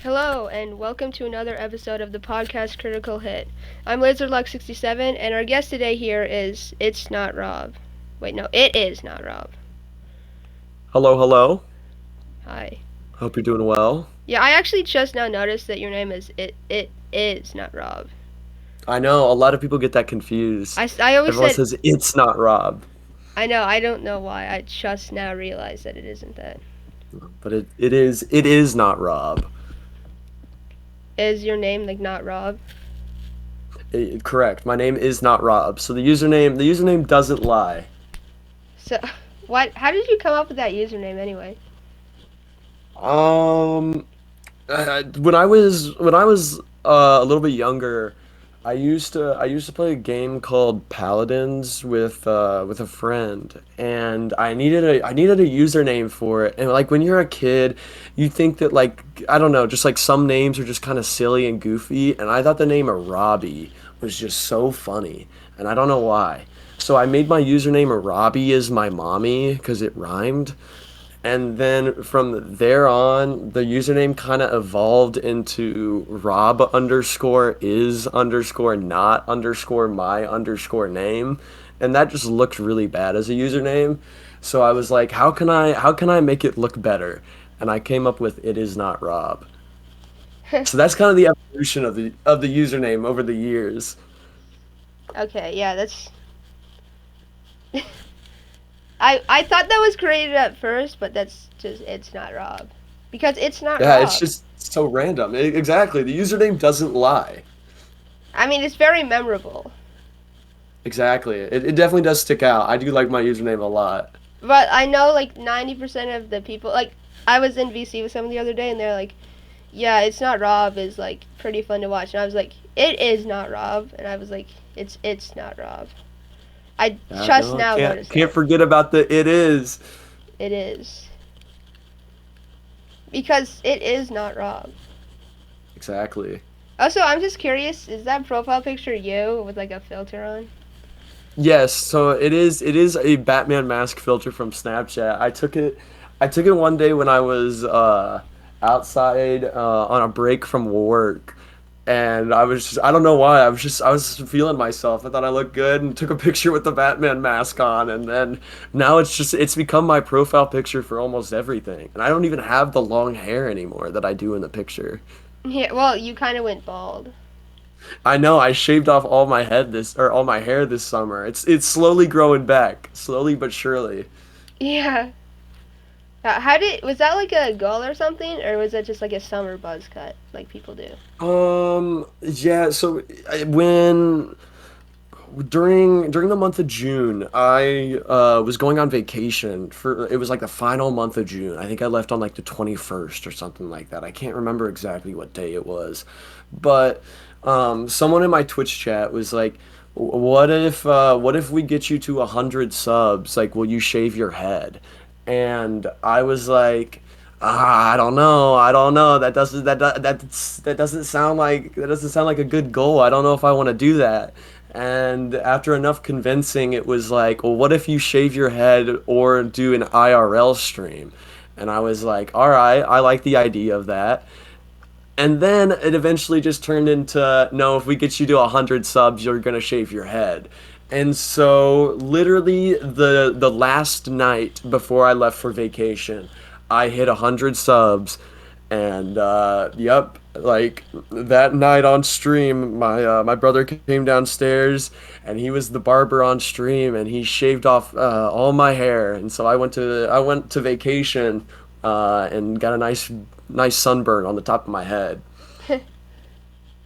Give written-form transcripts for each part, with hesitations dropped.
Hello, and welcome to another episode of the podcast Critical Hit. I'm LaserLuck67, and our guest today here is It's Not Rob. Wait, no, it is not Rob. Hello, hello. Hi. Hope you're doing well. Yeah, I actually just now noticed that your name is It is not Rob. I know a lot of people get that confused. I always Everyone said, says it's not Rob, I know, I don't know why. I just now realized that it isn't that. but it is not Rob. Is your name like not Rob? Correct. My name is not Rob. So the username doesn't lie. So, how did you come up with that username anyway? Um when I was a little bit younger, I used to play a game called Paladins with a friend, and I needed a username for it. And like when you're a kid, you think that like I don't know, just like some names are just kind of silly and goofy, and I thought the name of Robbie was just so funny, and I don't know why. So I made my username a Robbie as my mommy because it rhymed. And then from there on, the username kind of evolved into Rob underscore is underscore not underscore my underscore name. And that just looked really bad as a username. So I was like, how can I make it look better? And I came up with it is not Rob. So that's kind of the evolution of the username over the years. Okay, yeah, that's. I thought that was created at first, but that's just it's not Rob. Because it's not Yeah, it's Rob. just so random. Exactly. The username doesn't lie. I mean, it's very memorable. Exactly. It definitely does stick out. I do like my username a lot. But I know like 90% of the people, like, I was in VC with someone the other day and they're like, yeah, it's not Rob is like pretty fun to watch. And I was like, it is not Rob. And I was like, it's not Rob. I just No, now can't noticed can't that. forget about the it is. It is. Because it is not Rob. Exactly. Also, I'm just curious, is that profile picture you with like a filter on? Yes, so it is a Batman mask filter from Snapchat. I took it one day when I was outside on a break from work, and I don't know why, I was feeling myself. I thought I looked good and took a picture with the Batman mask on, and then now it's become my profile picture for almost everything. And I don't even have the long hair anymore that I do in the picture. Yeah, well, you kind of went bald. I know I shaved off all my hair this summer. It's slowly growing back, slowly but surely. Yeah. Was that like a goal or something, or was that just like a summer buzz cut, like people do? Yeah, so when during the month of June, I was going on vacation for it was like the final month of June. I think I left on like the 21st or something like that. I can't remember exactly what day it was. But someone in my Twitch chat was like, what if we get you to 100 subs? Like, will you shave your head?" And I was like, I don't know. I don't know. That doesn't sound like a good goal. I don't know if I want to do that. And after enough convincing, it was like, well, what if you shave your head or do an IRL stream? And I was like, all right, I like the idea of that. And then it eventually just turned into, no, if we get you to 100 subs, you're gonna shave your head. And so, literally, the last night before I left for vacation, I hit 100 subs, and yep, like that night on stream, my brother came downstairs, and he was the barber on stream, and he shaved off all my hair, and so I went to vacation, and got a nice sunburn on the top of my head.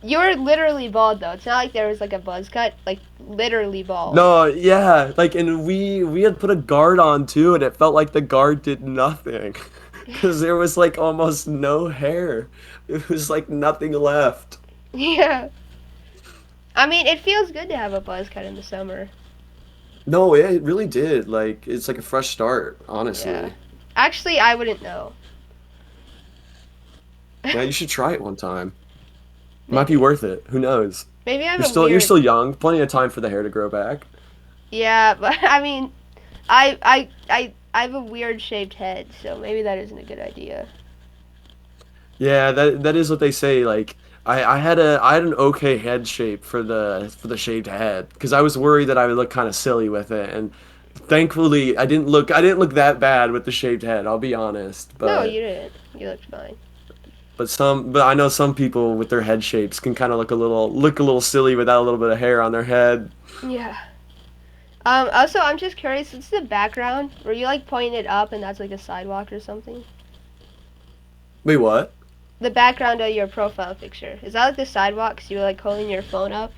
You were literally bald though. It's not like there was like a buzz cut, like literally bald. No, yeah, like, and we had put a guard on too, and it felt like the guard did nothing, because there was like almost no hair. It was like nothing left. Yeah. I mean, it feels good to have a buzz cut in the summer. No, it really did. Like, it's like a fresh start, Yeah. honestly. Actually, I wouldn't know. Yeah, you should try it one time. It might be Maybe. worth it. Who knows? Maybe I have You're a still you're weird. still young. Plenty of time for the hair to grow back. Yeah, but I mean, I have a weird shaped head, so maybe that isn't a good idea. Yeah, that is what they say. Like I had an okay head shape for the shaved head because I was worried that I would look kind of silly with it, and thankfully I didn't look that bad with the shaved head. I'll be honest, No, you didn't. You looked fine. but I know some people with their head shapes can kind of look a little silly without a little bit of hair on their head. Yeah. Also, I'm just curious. What's the background? Were you like pointing it up, and that's like a sidewalk or something? Wait, what? The background of your profile picture is that like the sidewalk? 'Cause you were like holding your phone up.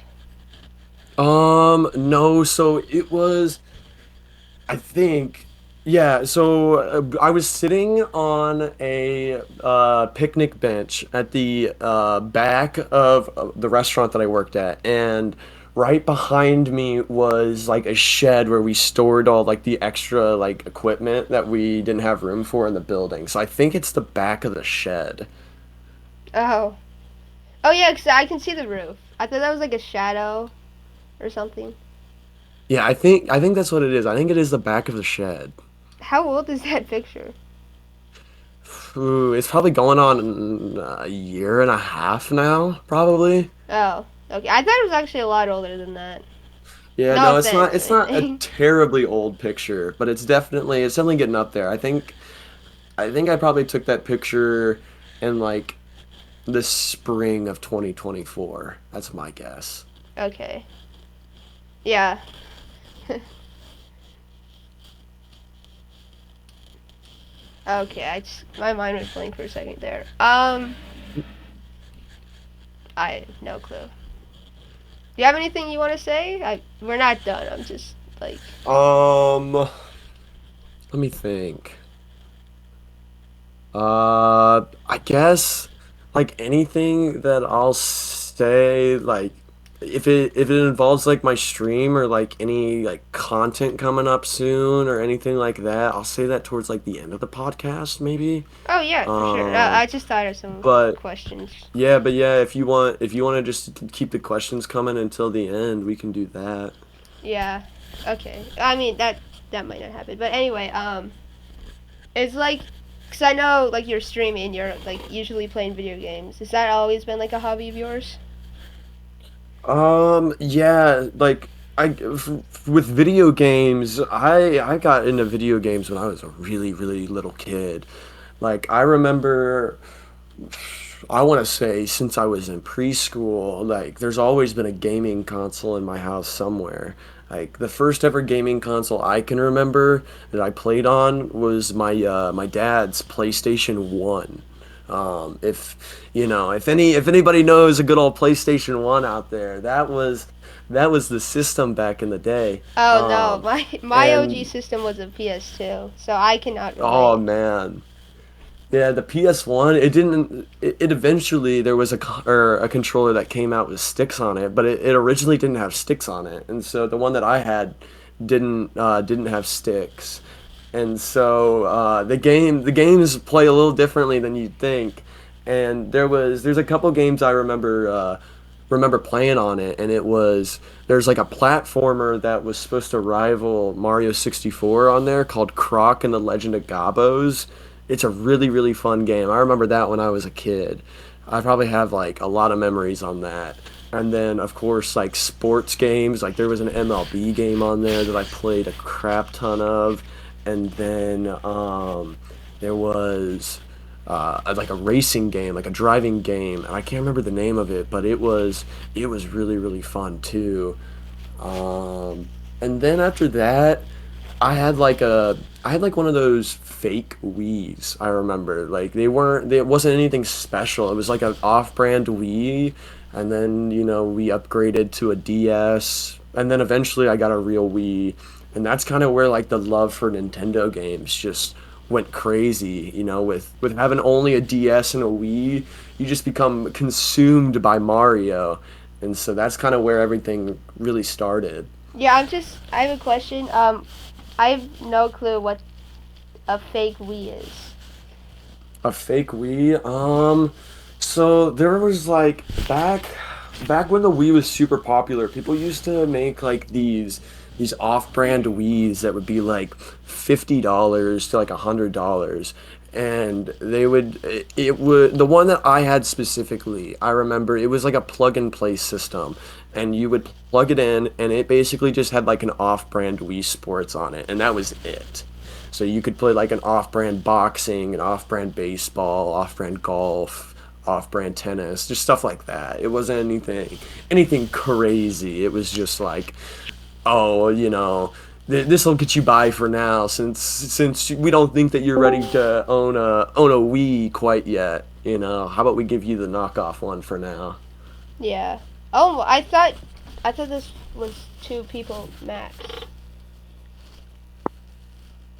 No, so it was I think, yeah. So I was sitting on a picnic bench at the back of the restaurant that I worked at, and right behind me was like a shed where we stored all like the extra like equipment that we didn't have room for in the building. So I think it's the back of the shed. Oh. Oh yeah, 'cause I can see the roof. I thought that was like a shadow or something. Yeah, I think that's what it is. I think it is the back of the shed. How old is that picture? Ooh, it's probably going on a year and a half now, probably. Oh, okay. I thought it was actually a lot older than that. Yeah, No no, offense or it's not a anything. terribly old picture, but it's definitely getting up there. I think I probably took that picture in like the spring of 2024. That's my guess. Okay. Yeah. Okay, my mind was blank for a second there. I have no clue. Do you have anything you want to say? We're not done. I'm just like, Let me think. I guess like anything that I'll say, like if it involves like my stream or like any like content coming up soon or anything like that, I'll say that towards like the end of the podcast, maybe. oh yeah, for sure. Um, I just thought of some but questions. but yeah, if you want to just keep the questions coming until the end, we can do that. Yeah. Okay. I mean that might not happen, but anyway, it's like, cause I know like you're streaming, you're like usually playing video games. Has that always been like a hobby of yours? Yeah, like with video games, I got into video games when I was a really little kid. Like I remember I want to say since I was in preschool, like there's always been a gaming console in my house somewhere. Like the first ever gaming console I can remember that I played on was my dad's PlayStation 1. If you know, if anybody knows a good old PlayStation 1 out there, that was the system back in the day. Oh no, my OG And system was a PS2, so I cannot oh relate. man. Yeah, the PS1, it eventually there was or a controller that came out with sticks on it, but it originally didn't have sticks on it. And so the one that I had didn't have sticks. And so the games play a little differently than you'd think. And there's a couple games I remember playing on it, and there's like a platformer that was supposed to rival Mario 64 on there called Croc and the Legend of Gabos. It's a really fun game. I remember that when I was a kid. I probably have like a lot of memories on that. And then of course like sports games, like there was an MLB game on there that I played a crap ton of. And then there was like a racing game, like a driving game, and I can't remember the name of it, but it was really fun too. Um, and then after that, I had like one of those fake Wii's. I remember like it wasn't anything special. It was like an off-brand Wii, and then you know we upgraded to a DS, and then eventually I got a real Wii, and that's kind of where like the love for Nintendo games just went crazy. You know, with having only a DS and a Wii, you just become consumed by Mario, and so that's kind of where everything really started. Yeah, I have a question. I have no clue what a fake Wii is. A fake Wii? So there was like back when the Wii was super popular, people used to make like these off-brand Wiis that would be like $50 to like $100. and it would the one that I had specifically, I remember it was like a plug and play system, and you would plug it in, and it basically just had like an off-brand Wii Sports on it, and that was it. So you could play like an off-brand boxing, an off-brand baseball, off-brand golf, off-brand tennis, just stuff like that. It wasn't anything crazy. It was just like, oh, this will get you by for now, since we don't think that you're ready to own a Wii quite yet. How about we give you the knockoff one for now? Yeah. Oh, I thought this was two people max.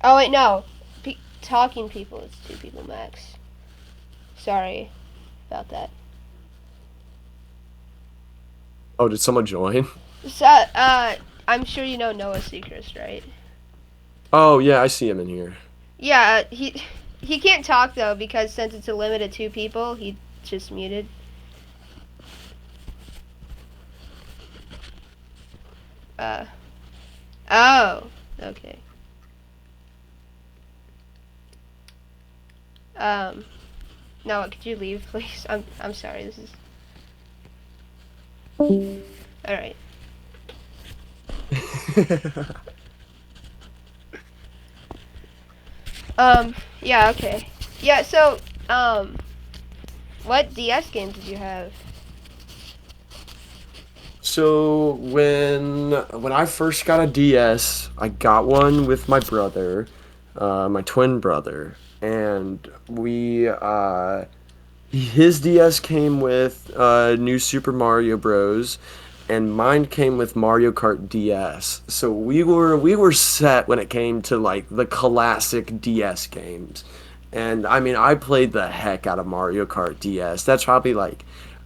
Oh wait, no. Talking people is two people max. Sorry about that. Oh, did someone join? So, I'm sure you know Noah Seacrest, right? Oh yeah, I see him in here. Yeah, he can't talk though because since it's a limit of two people, he just muted. Uh, oh, okay. Um, Noah, could you leave, please? I'm sorry. This is all right. Yeah, okay. Yeah, so, what DS games did you have? So when I first got a DS, I got one with my brother, my twin brother, and we his DS came with New Super Mario Bros. And mine came with Mario Kart DS. So we were set when it came to like the classic DS games. And I mean, I played the heck out of Mario Kart DS. That's probably like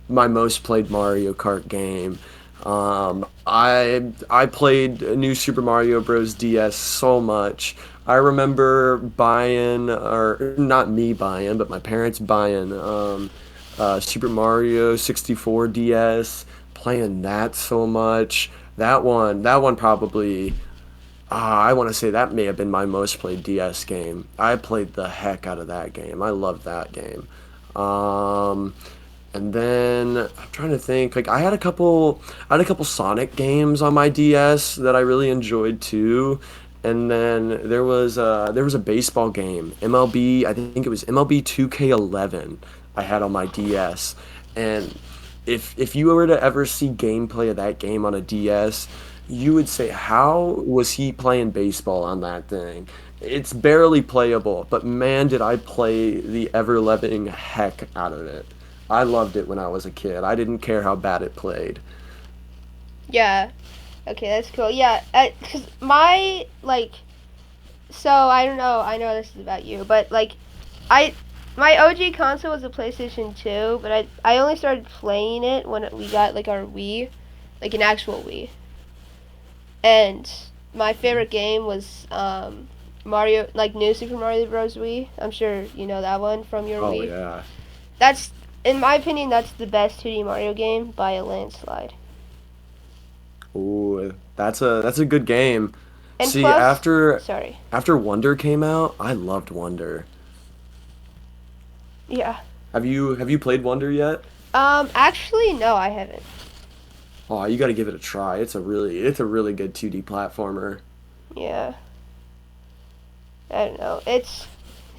my most played Mario Kart game. I played New Super Mario Bros. DS so much. I remember buying, or not me buying, but my parents buying Super Mario 64 DS, playing that so much. That one probably, I want to say that may have been my most played DS game. I played the heck out of that game. I loved that game. Um, and then I'm trying to think. Like I had a couple Sonic games on my DS that I really enjoyed too. And then there was a baseball game, MLB. I think it was MLB 2K11. I had on my DS, and if you were to ever see gameplay of that game on a DS, you would say, how was he playing baseball on that thing? It's barely playable, but man, did I play the ever loving heck out of it. I loved it when I was a kid. I didn't care how bad it played. Yeah. Okay, that's cool. Yeah, cause so I don't know. I know this is about you, but I my OG console was a PlayStation 2, but I only started playing it when we got like our Wii, like an actual Wii. And my favorite game was Mario, like New Super Mario Bros. Wii. I'm sure you know that one from your Oh Wii. yeah. That's, in my opinion, that's the best 2D Mario game by a landslide. Ooh, that's a good game. And See, plus, after sorry, after Wonder came out, I loved Wonder. yeah. Have you played Wonder yet? Actually, no, I haven't. Oh, you got to give it a try. It's a really good 2D platformer. Yeah, I don't know.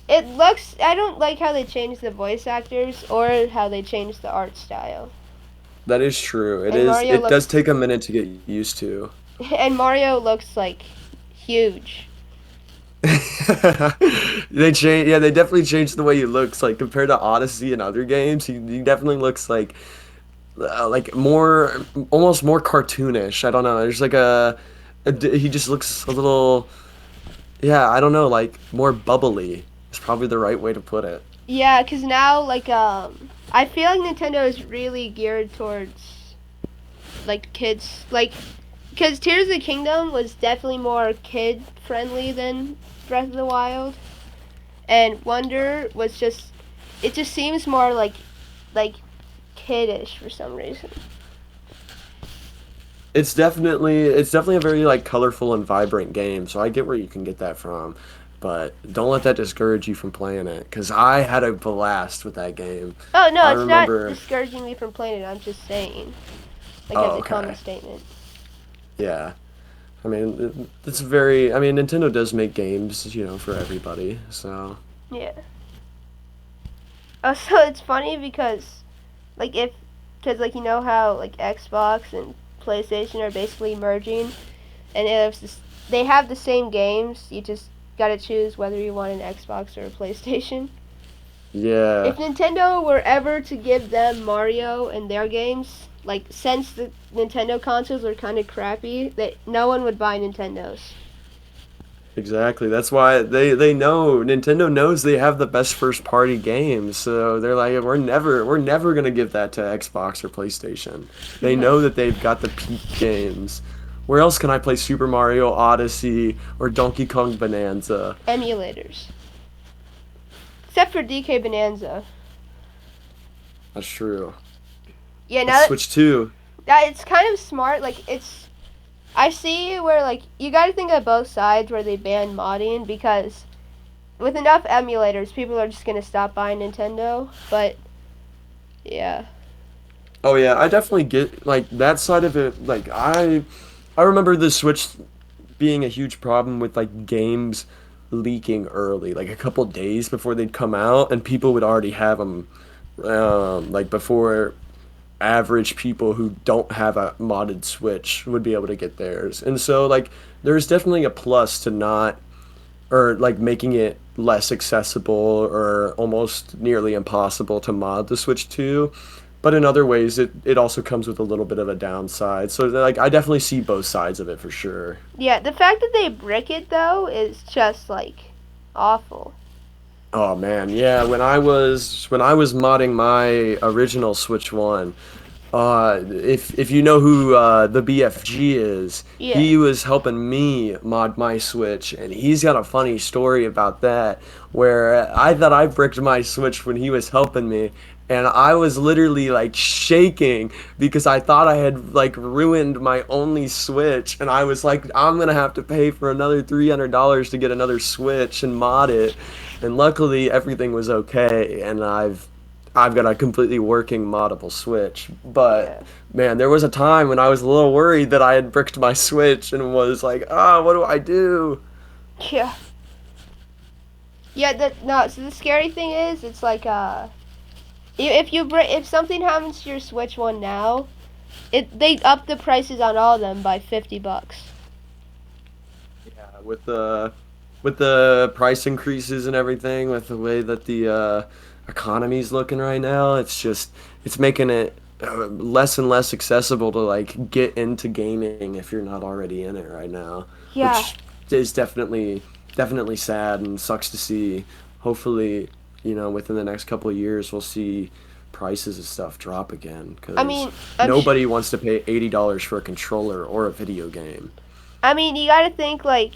It looks. I don't like how they changed the voice actors or how they changed the art style. That is true. It And is. Mario It does looks, take a minute to get used to. and Mario looks like huge. Yeah, they definitely changed the way he looks. Like compared to Odyssey and other games, he definitely looks like more, almost more cartoonish. I don't know. There's like he just looks a little, yeah, I don't know, like more bubbly. It's probably the right way to put it. Yeah, cause now I feel like Nintendo is really geared towards like kids, like, cause Tears of the Kingdom was definitely more kid friendly than Breath of the Wild, and Wonder was just, it just seems more like kiddish for some reason. It's definitely a very like colorful and vibrant game, so I get where you can get that from. but don't let that discourage you from playing it because I had a blast with that game. Oh no, I it's not remember. discouraging me from playing it. I'm just saying, like as Oh, a common okay. statement. Yeah. I mean, it's very. I mean, Nintendo does make games, for everybody. So. Yeah. Oh, so it's funny because, like, because like you know how like Xbox and PlayStation are basically merging, and if they have the same games, you just gotta choose whether you want an Xbox or a PlayStation. If Yeah. Nintendo were ever to give them Mario and their games, like since the Nintendo consoles are kind of crappy, that no one would buy Nintendos. Exactly. That's why they know Nintendo knows they have the best first party games. So they're like, we're never gonna give that to Xbox or PlayStation. They No. know that they've got the peak games. Where else can I play Super Mario Odyssey or Donkey Kong Bonanza? Emulators. Except for DK Bonanza. That's true. Yeah, Let's now switch to. that it's kind of smart. Like I see where like you got to think of both sides where they ban modding because with enough emulators, people are just gonna stop buying Nintendo. But yeah, Oh yeah, I definitely get like that side of it. Like I remember the Switch being a huge problem with like games leaking early, like a couple days before they'd come out, and people would already have them, like before average people who don't have a modded Switch would be able to get theirs. And so like there's definitely a plus to not or like making it less accessible or almost nearly impossible to mod the Switch 2. But in other ways, it also comes with a little bit of a downside. So like I definitely see both sides of it for sure. yeah. The fact that they brick it though is just like awful. Oh man, yeah. When I was modding my original Switch One, if you know who the BFG is, Yeah. he was helping me mod my Switch, and he's got a funny story about that. Where I thought I bricked my Switch when he was helping me, and I was literally like shaking because I thought I had like ruined my only Switch, and I was like, I'm gonna have to pay for another $300 to get another Switch and mod it. And luckily everything was okay, and I've got a completely working moddable Switch. But Yeah. man, there was a time when I was a little worried that I had bricked my Switch and was like, ah, what do I do? Yeah. Yeah. That no. So the scary thing is, it's like if something happens to your Switch One now, they up the prices on all of them by $50. Yeah, with the price increases and everything, with the way that the economy's looking right now, it's making it less and less accessible to like get into gaming if you're not already in it right now, Yeah. which is definitely sad and sucks to see. Hopefully, within the next couple of years, we'll see prices of stuff drop again I because mean, I'm sh- nobody wants to pay $80 for a controller or a video game. I mean, you gotta think like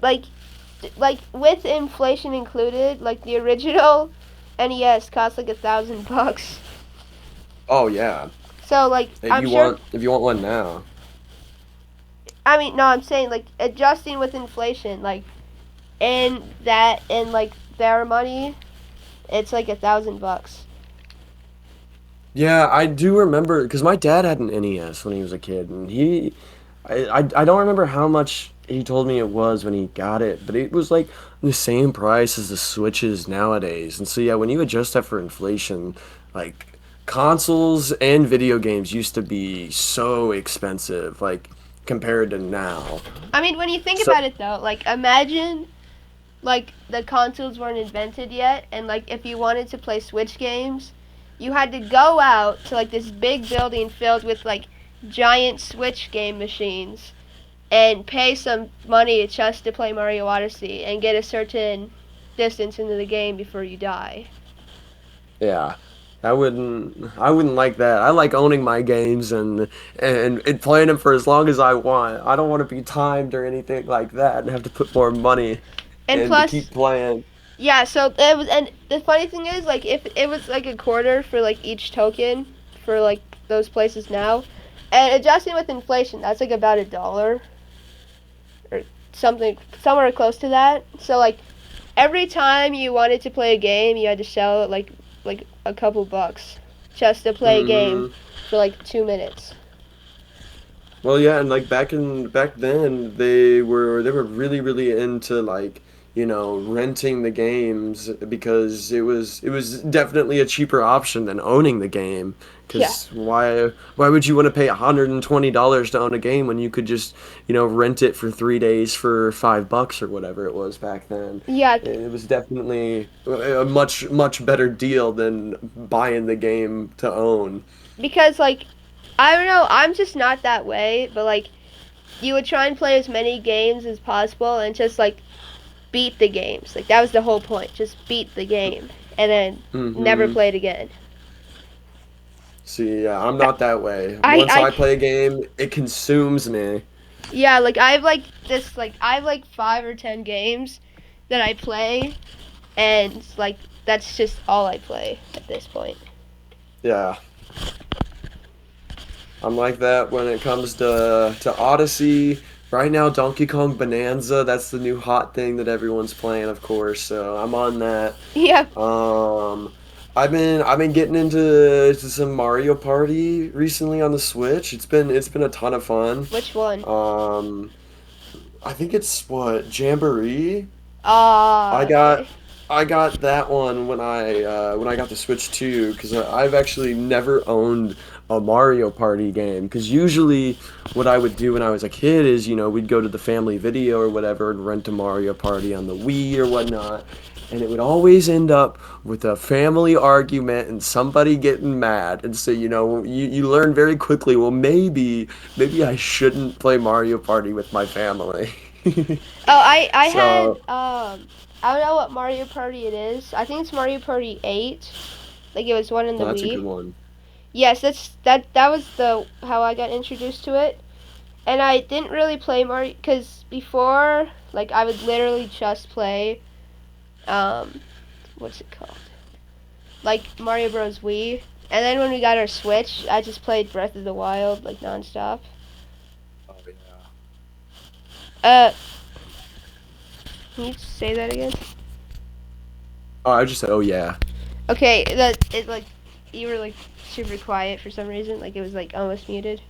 like with inflation included, like the original NES cost like $1,000. Oh yeah. So like If I'm you sure. want if you want one now. I mean, no, I'm saying like adjusting with inflation, like in like their money, it's like $1,000. Yeah, I do remember because my dad had an NES when he was a kid, and I don't remember how much he told me it was when he got it, but it was like the same price as the Switches nowadays. And so yeah, when you adjust that for inflation, like consoles and video games used to be so expensive, like compared to now. I mean, when you think So about it though, like imagine like the consoles weren't invented yet, and like if you wanted to play Switch games, you had to go out to like this big building filled with like giant Switch game machines and pay some money just to play Mario Odyssey and get a certain distance into the game before you die. yeah. I wouldn't like that. I like owning my games and playing them for as long as I want. I don't want to be timed or anything like that and have to put more money And in to plus, keep playing. yeah, so it was, and the funny thing is, like, if it was like a quarter for like each token for like those places now, and adjusting with inflation, that's like about $1. Or something somewhere close to that. So like every time you wanted to play a game, you had to shell like a couple bucks just to play a game Hmm. for like 2 minutes. Well, yeah, and like back then they were really really into like renting the games because it was definitely a cheaper option than owning the game. Yeah. Because why would you want to pay $120 to own a game when you could just rent it for 3 days for $5 or whatever it was back then? Yeah, It was definitely a much better deal than buying the game to own. because like I don't know, I'm just not that way, but like you would try and play as many games as possible and just like beat the games. Like that was the whole point. Just beat the game and then never Hmm. play it again. See, yeah, I'm not that way. Once I I play a game, it consumes me. yeah, like I have like 5 or 10 games that I play, and like that's just all I play at this point. Yeah, I'm like that when it comes to Odyssey. Right now, Donkey Kong Bonanza, that's the new hot thing that everyone's playing, of course. So I'm on that. Yeah. Um, I've been getting into some Mario Party recently on the Switch. It's been a ton of fun. Which one? Um, I think it's what, Jamboree? I Ah, okay. got I got that one when I got the Switch 2 because I've actually never owned a Mario Party game. Because usually what I would do when I was a kid is we'd go to the family video or whatever and rent a Mario Party on the Wii or whatnot, and it would always end up with a family argument and somebody getting mad. And so you learn very quickly, well, maybe I shouldn't play Mario Party with my family. Oh, I had So. I don't know what Mario Party it is. I think it's Mario Party 8. Like it was one in the Well, that's a good Wii. one. Yes, that was the how I got introduced to it. And I didn't really play Mario cuz before like I would literally just play um what's it called? Like Mario Bros. Wii. And then when we got our Switch, I just played Breath of the Wild like nonstop. Oh yeah. Uh, can you say that again? Oh, I just said, oh yeah. Okay, that it like you were like super quiet for some reason. Like it was like almost muted.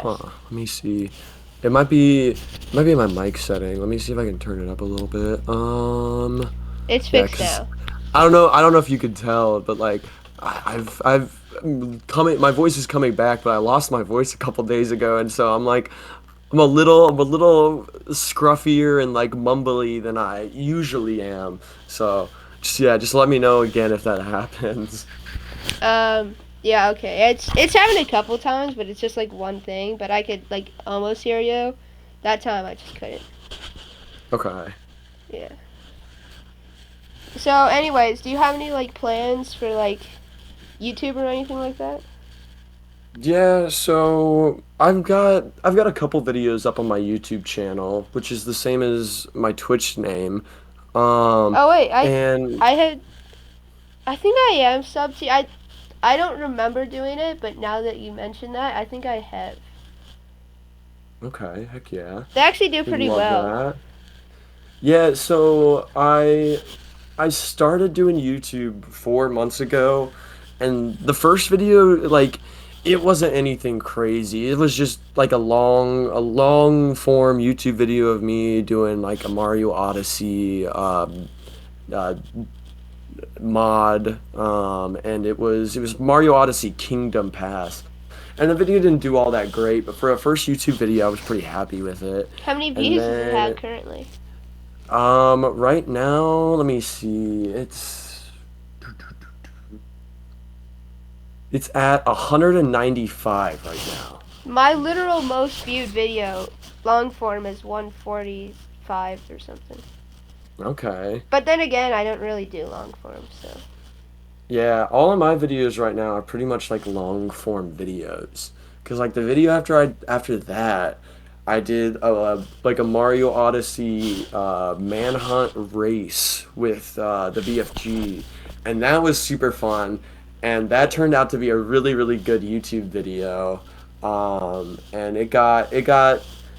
Huh. Yes, Let me see. It might be my mic setting. Let me see if I can turn it up a little bit. it's Yeah, fixed cause now. I don't know if you could tell, but like I've coming. My voice is coming back, but I lost my voice a couple days ago, and so I'm a little scruffier and like mumbly than I usually am. So just let me know again if that happens. Yeah, okay. It's happened a couple times, but it's just like one thing. But I could like almost hear you. That time I just couldn't. Okay. Yeah. So, anyways, do you have any like plans for like YouTube or anything like that? Yeah, so I've got a couple videos up on my YouTube channel, which is the same as my Twitch name. Um, Oh wait, and I had I think I am sub to. I don't remember doing it, but now that you mention that, I think I have. okay, heck yeah. They actually do Would pretty love well. that. Yeah, so I started doing YouTube 4 months ago, and the first video, like, it wasn't anything crazy. It was just like a long form YouTube video of me doing like a Mario Odyssey uh, mod, and it was Mario Odyssey Kingdom Pass. And the video didn't do all that great, but for a first YouTube video, I was pretty happy with it. How many And views does it have then currently? right now, let me see. It's at 195 right now. My literal most viewed video, long form, is 145 or something. Okay. But then again, I don't really do long form, so. Yeah, all of my videos right now are pretty much like long form videos. Cause like the video after that, I did like a Mario Odyssey manhunt race with the BFG, and that was super fun, and that turned out to be a really really good YouTube video. And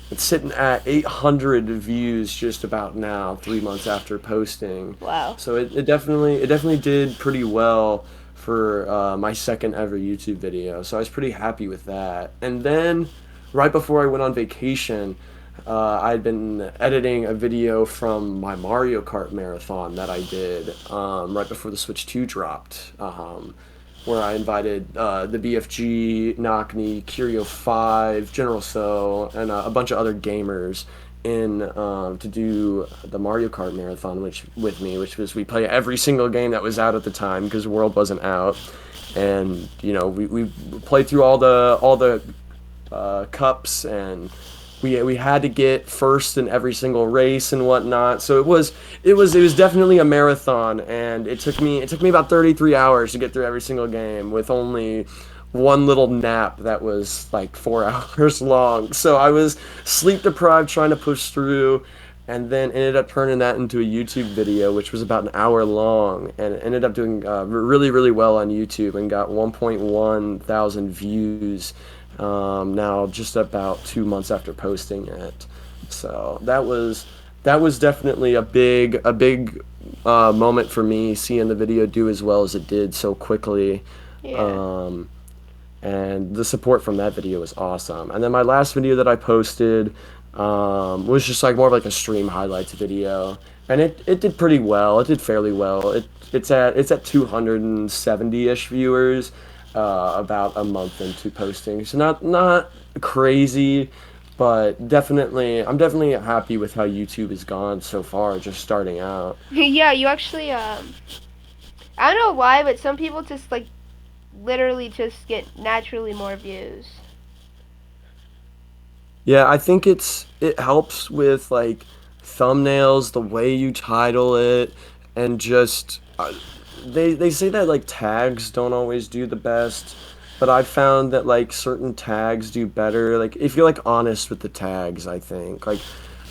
it's sitting at 800 views just about now, 3 months after posting. Wow. So it definitely did pretty well for my second ever YouTube video. So I was pretty happy with that. And then right before I went on vacation, I'd been editing a video from my Mario Kart marathon that I did right before the Switch 2 dropped, where I invited the BFG, Knockney, Curio5, General So, and a bunch of other gamers in to do the Mario Kart marathon, which with me, which was we play every single game that was out at the time because World wasn't out, and we played through all the cups, and we had to get first in every single race and whatnot. So it was definitely a marathon, and it took me about 33 hours to get through every single game with only one little nap that was like 4 hours long. So I was sleep deprived trying to push through, and then ended up turning that into a YouTube video, which was about an hour long, and it ended up doing really, really well on YouTube and got 1.1 thousand views now just about 2 months after posting it. So that was definitely a big moment for me seeing the video do as well as it did so quickly. Yeah. Um, and the support from that video was awesome. And then my last video that I posted was just like more of like a stream highlights video, and it did pretty well. It did fairly well. It's at 270-ish viewers, about a month into posting. So not crazy, but I'm definitely happy with how YouTube has gone so far, just starting out. Yeah, you actually I don't know why, but some people just like literally just get naturally more views. Yeah, I think it helps with like thumbnails, the way you title it, and just they say that like tags don't always do the best, but I've found that like certain tags do better. Like if you're like honest with the tags, I think like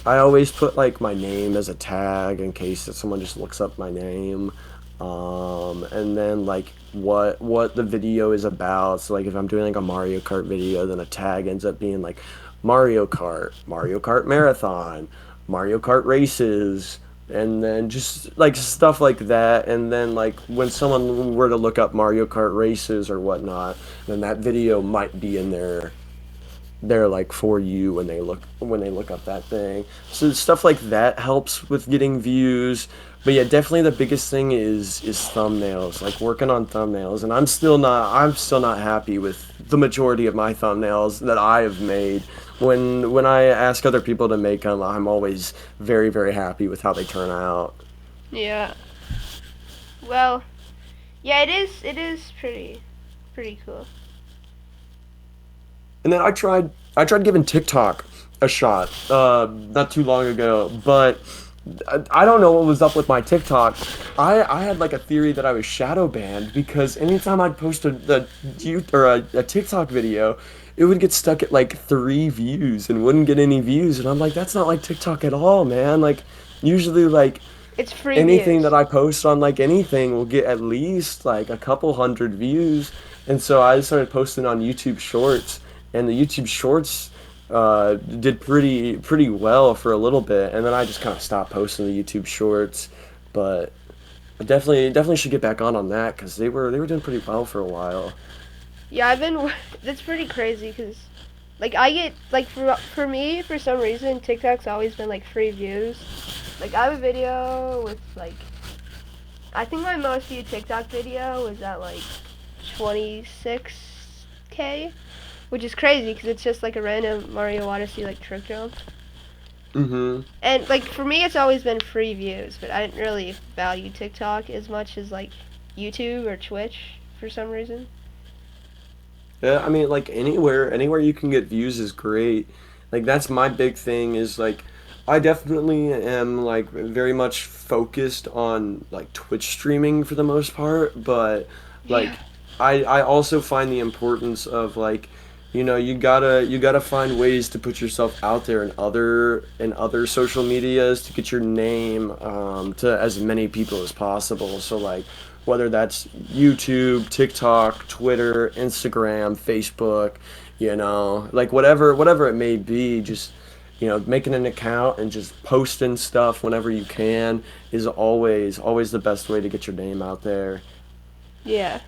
I always put like my name as a tag in case that someone just looks up my name. And then like what the video is about. So like if I'm doing like a Mario Kart video, then a tag ends up being like Mario Kart Marathon, Mario Kart Races, and then just like stuff like that. And then like when someone were to look up Mario Kart Races or whatnot, then that video might be in there like for you when they look up that thing. So stuff like that helps with getting views. But yeah, definitely the biggest thing is thumbnails, like working on thumbnails. And I'm still not happy with the majority of my thumbnails that I have made. When I ask other people to make them, I'm always very, very happy with how they turn out. Yeah. Well, yeah, it is pretty cool. And then I tried giving TikTok a shot not too long ago, but I don't know what was up with my TikTok. I had like a theory that I was shadow banned because anytime I'd post a TikTok video, it would get stuck at like 3 views and wouldn't get any views. And I'm like, that's not like TikTok at all, man. Like usually like It's free anything views. that I post on like anything will get at least like a couple hundred views. And so I started posting on YouTube Shorts, and the YouTube Shorts did pretty well for a little bit, and then I just kind of stopped posting the YouTube Shorts. But I definitely should get back on that because they were doing pretty well for a while. Yeah, I've been. That's pretty crazy because, like, I get like for me for some reason TikTok's always been like free views. Like, I have a video with like I think my most viewed TikTok video was at like 26K, which is crazy because it's just like a random Mario Odyssey like trick jump. Mm-hmm. And like for me, it's always been free views, but I didn't really value TikTok as much as like YouTube or Twitch for some reason. Yeah, I mean, like anywhere you can get views is great. Like that's my big thing is like I definitely am like very much focused on like Twitch streaming for the most part, but Yeah. like I also find the importance of like you gotta find ways to put yourself out there in other social medias to get your name to as many people as possible. So like whether that's YouTube, TikTok, Twitter, Instagram, Facebook, like whatever it may be, just making an account and just posting stuff whenever you can is always the best way to get your name out there. Yeah.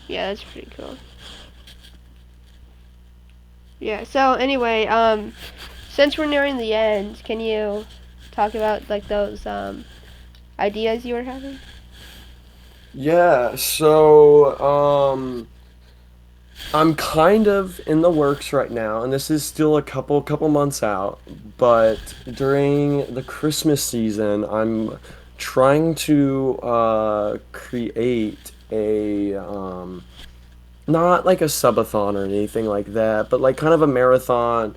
Yeah, that's pretty cool. Yeah. So anyway, since we're nearing the end, can you talk about like those ideas you were having? Yeah, so I'm kind of in the works right now, and this is still a couple months out, but during the Christmas season, I'm trying to create a not like a subathon or anything like that, but like kind of a marathon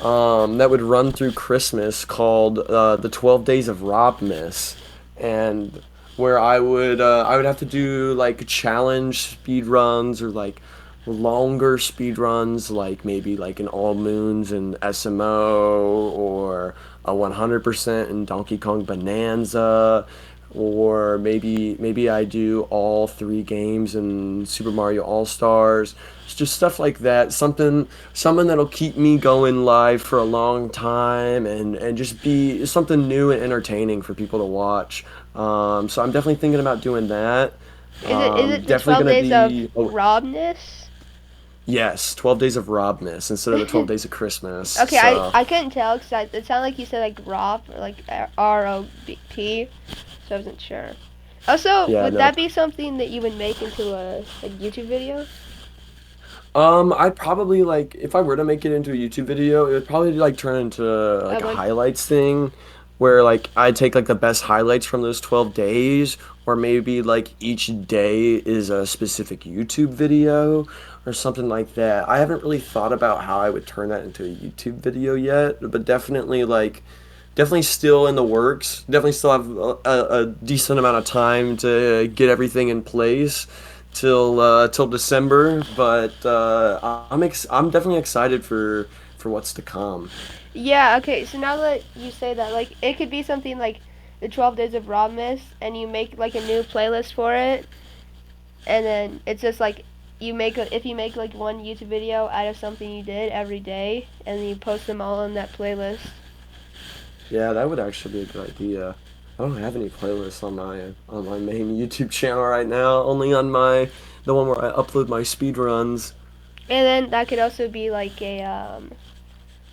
that would run through Christmas called the 12 Days of Robness, and where I would have to do like challenge speed runs or like longer speed runs, like maybe like an All Moons and SMO or a 100% in Donkey Kong Bonanza, or maybe I do all three games in Super Mario All Stars. It's just stuff like that. Something that'll keep me going live for a long time and just be something new and entertaining for people to watch. So I'm definitely thinking about doing that. Is it the Definitely 12 gonna days of be oh Robness? yes, 12 Days of Robness instead of the 12 Days of Christmas. Okay, I So I couldn't tell because it sounded like you said like Rob or like ROP, so I wasn't sure. Also, yeah, would no. that be something that you would make into a like YouTube video? I'd probably like if I were to make it into a YouTube video, it would probably like turn into like a Like highlights thing where like I'd take like the best highlights from those 12 days or maybe like each day is a specific YouTube video or something like that. I haven't really thought about how I would turn that into a YouTube video yet, but definitely still in the works. Definitely still have a decent amount of time to get everything in place till December, but I'm definitely excited for what's to come. yeah, okay. So now that you say that, like it could be something like the 12 days of Robness, and you make like a new playlist for it, and then it's just like if you make like one YouTube video out of something you did every day, and then you post them all in that playlist. Yeah, that would actually be a good idea. I don't have any playlists on my main YouTube channel right now, only on my the one where I upload my speed runs. And then that could also be like a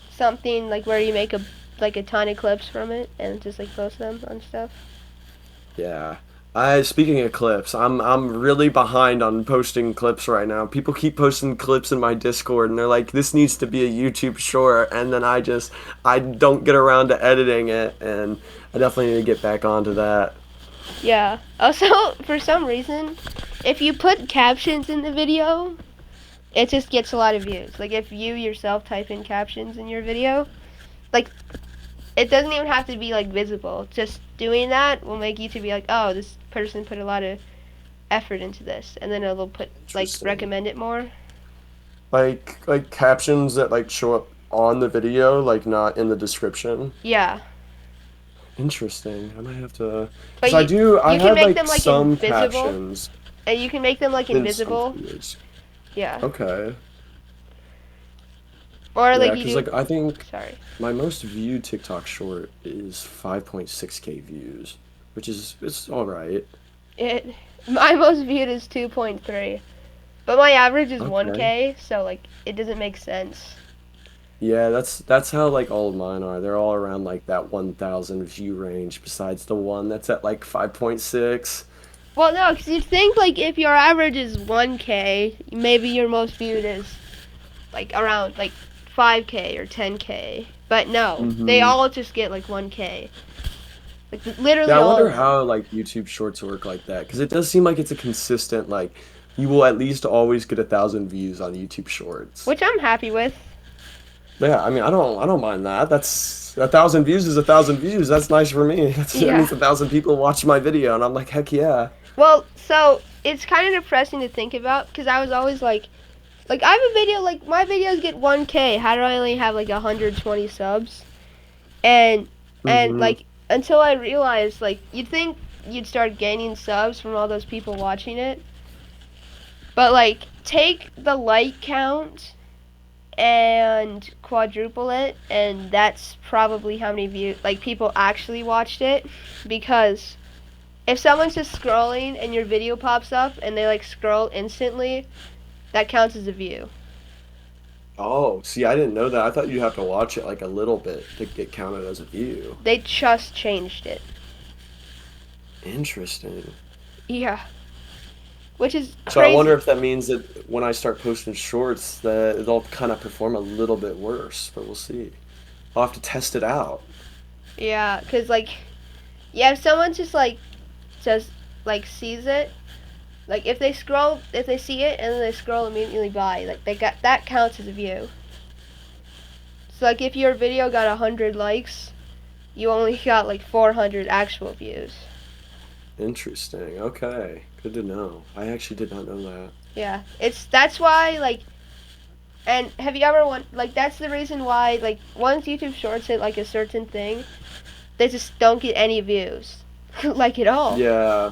something like where you make a ton of clips from it and just like post them on stuff. Yeah. I speaking of clips, I'm really behind on posting clips right now. People keep posting clips in my Discord and they're like, this needs to be a YouTube short, and then I don't get around to editing it, and I definitely need to get back onto that. Yeah. Also, for some reason, if you put captions in the video, it just gets a lot of views. Like if you yourself type in captions in your video, like it doesn't even have to be like visible. Just doing that will make YouTube be like, oh, this person put a lot of effort into this, and then it'll put like Interesting. recommend it more. Like captions that like show up on the video, like not in the description. Yeah, Interesting. I might have to, but because I you can had make like them like some invisible, captions and you can make them like in some invisible. videos. Yeah, Okay. or Yeah, like you because do. like I think Sorry. my most viewed TikTok short is 5.6K views, which is it's all right. It my most viewed is 2.3, but my average is Okay. 1K, so like it doesn't make sense. Yeah, that's how like all of mine are. They're all around like that 1,000 view range. Besides the one that's at like 5.6. Well, no, because you think like if your average is 1K, maybe your most viewed is like around like 5K or 10K. But no, they Mm-hmm. all just get like 1K. Like literally Yeah, I all wonder of them. how like YouTube Shorts work like that because it does seem like it's a consistent like you will at least always get 1,000 views on YouTube Shorts. Which I'm happy with. Yeah, I mean, I don't mind that. That's 1,000 views is 1,000 views. That's nice for me. That Yeah. means 1,000 people watch my video, and I'm like, heck yeah. Well, so it's kind of depressing to think about because I was always like I have a video like my videos get 1K. How do I only have like 120 subs? And Hmm. like until I realized like you'd think you'd start gaining subs from all those people watching it, but like take the like count and quadruple it, and that's probably how many views like people actually watched it. Because if someone's just scrolling and your video pops up and they like scroll instantly, that counts as a view. Oh, see, I didn't know that. I thought you'd have to watch it like a little bit to get counted as a view. They just changed it. Interesting. Yeah, which is So I wonder crazy. if that means that when I start posting shorts that they'll kind of perform a little bit worse, but we'll see. I'll have to test it out. Yeah, cause like, yeah, if someone just like sees it, like if they see it and then they scroll immediately by, like they got that counts as a view. So like if your video got 100 likes, you only got like 400 actual views. Interesting. Okay. Good to know. I actually did not know that. Yeah, it's that's why like. And have you ever like that's the reason why like once YouTube Shorts hit like a certain thing, they just don't get any views, like at all. Yeah.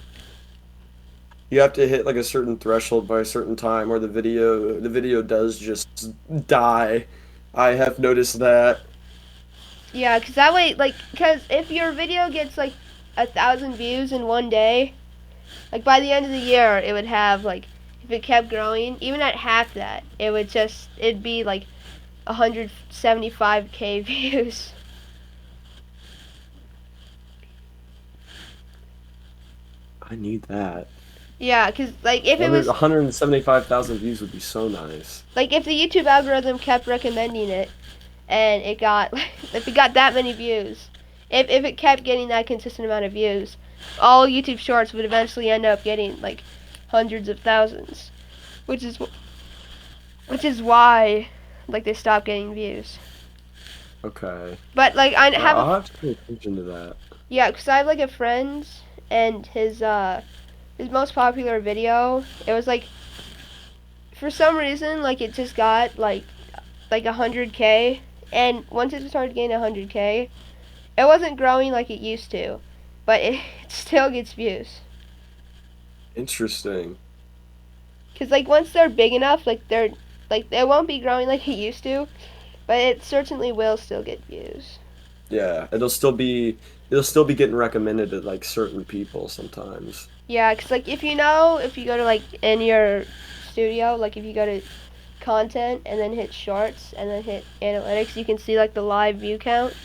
You have to hit like a certain threshold by a certain time or the video does just die. I have noticed that. Yeah, cause that way like cause if your video gets like 1,000 views in one day, like by the end of the year it would have like if it kept growing, even at half that, it'd be like 175k views. I need that. Yeah, cause like if it was 175,000 views would be so nice. like if the YouTube algorithm kept recommending it, and it got if it got that many views, if it kept getting that consistent amount of views, all YouTube Shorts would eventually end up getting like hundreds of thousands, which is which is why like they stopped getting views. Okay. But like I have a I'll have to pay attention to that. yeah, cause I have like a friend and his most popular video, it was like for some reason like it just got like 100k, and once it started getting 100k, it wasn't growing like it used to, but it still gets views. Interesting. Cause like once they're big enough, like they won't be growing like it used to, but it certainly will still get views. Yeah, it'll still be getting recommended to like certain people sometimes. Yeah, cause like if you go to like in your studio, like if you go to content and then hit shorts and then hit analytics, you can see like the live view count.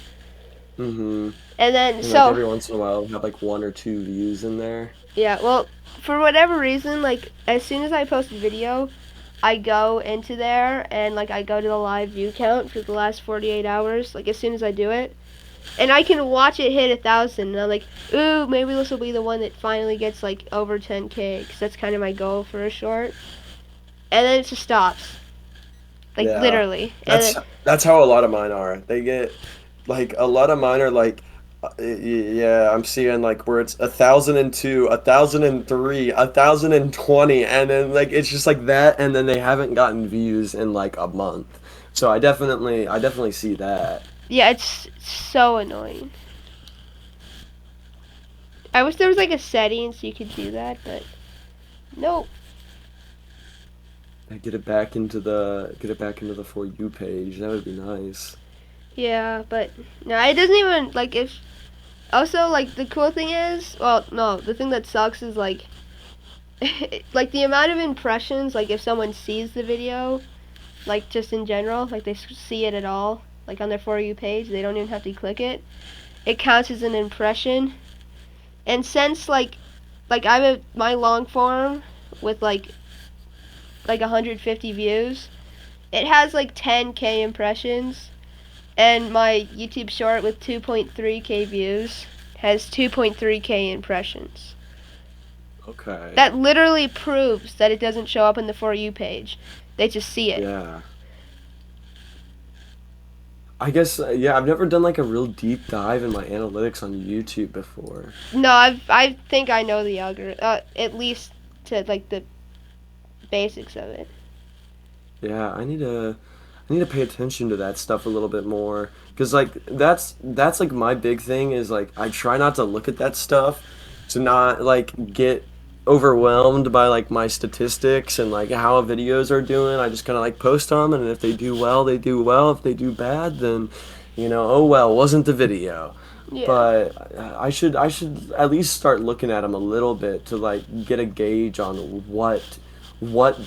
Mm-hmm. And then And like so every once in a while, have like one or two views in there. yeah, well, for whatever reason, like as soon as I post a video, I go into there and like I go to the live view count for the last 48 hours. Like as soon as I do it, and I can watch it hit 1,000, and I'm like, ooh, maybe this will be the one that finally gets like over 10k, because that's kind of my goal for a short. And then it just stops, like Yeah, literally. And that's then that's how a lot of mine are. They get like a lot of mine are like, yeah, I'm seeing like where it's 1,002, 1,003, 1,020, and then like it's just like that, and then they haven't gotten views in like a month. So I definitely see that. yeah, it's so annoying. I wish there was like a setting so you could do that, but nope. I get it back into the For You page. That would be nice. Yeah, but no, it doesn't even like if. Also, like the cool thing is, well, no, the thing that sucks is like, like the amount of impressions. Like if someone sees the video, like just in general, like they see it at all, like on their For You page, they don't even have to click it. It counts as an impression. And since like I have my long form with like 150 views, it has like 10k impressions, and my YouTube short with 2.3k views has 2.3k impressions. Okay. That literally proves that it doesn't show up in the For You page. They just see it. Yeah. I guess yeah, I've never done like a real deep dive in my analytics on YouTube before. No, I think I know the algorithm, at least to like the basics of it. Yeah, I need to pay attention to that stuff a little bit more because like that's like my big thing is like I try not to look at that stuff to not like get overwhelmed by like my statistics and like how videos are doing, I just kind of like post them, and if they do well, they do well. If they do bad, then oh well, wasn't the video. Yeah. But I should at least start looking at them a little bit to like get a gauge on what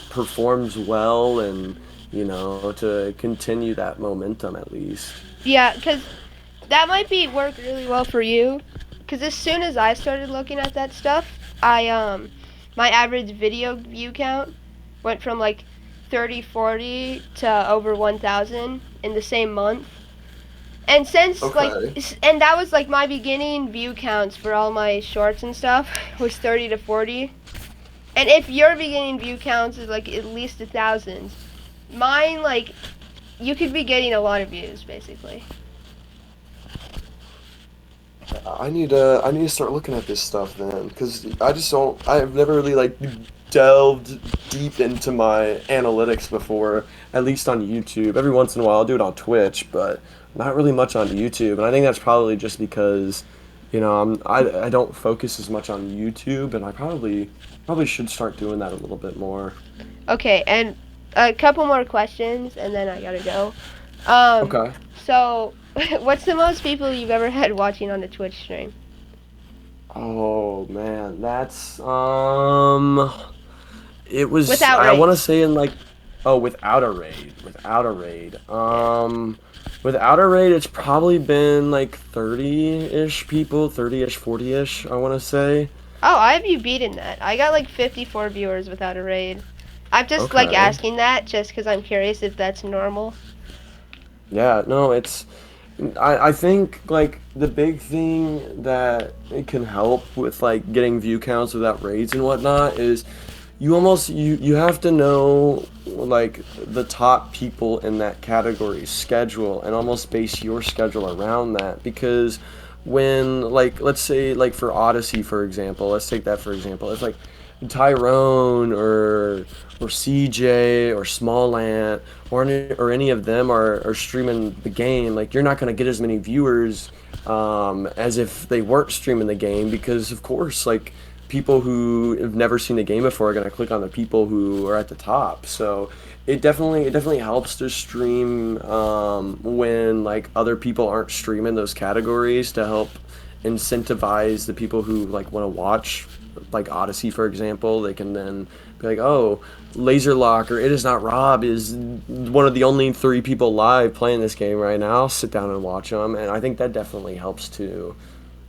performs well, and to continue that momentum at least. Yeah, because that might be work really well for you. Because as soon as I started looking at that stuff, my average video view count went from like 30, 40 to over 1,000 in the same month. And since like, Okay. and that was like my beginning view counts for all my shorts and stuff was 30 to 40. And if your beginning view counts is like at least 1,000, mine like you could be getting a lot of views basically. I need to start looking at this stuff then, because I've never really like delved deep into my analytics before, at least on YouTube. Every once in a while I'll do it on Twitch, but not really much on YouTube. And I think that's probably just because, I don't focus as much on YouTube, and I probably should start doing that a little bit more. Okay, and a couple more questions, and then I gotta go. Um, Okay. so, what's the most people you've ever had watching on a Twitch stream? Oh man, that's it was, Without I want to raids. say, in like, oh, without a raid, it's probably been like 30-ish people, 30-ish, 40-ish, I want to say. Oh, I have you beaten that. I got like 54 viewers without a raid. I'm just like Okay. asking that just because I'm curious if that's normal. Yeah, no, I think like the big thing that it can help with like getting view counts without raids and whatnot is you have to know like the top people in that category's schedule, and almost base your schedule around that. Because when, like, let's say, like, for Odyssey, for example, let's take that for example, it's like Tyrone or CJ or Smallant or any of them are streaming the game, like, you're not going to get as many viewers as if they weren't streaming the game, because of course, like, people who have never seen the game before are going to click on the people who are at the top. So it definitely helps to stream when like other people aren't streaming those categories, to help incentivize the people who like want to watch, like Odyssey for example. They can then be like, oh, Laserlock or It Is Not Rob is one of the only three people live playing this game right now. I'll sit down and watch them, and I think that definitely helps too.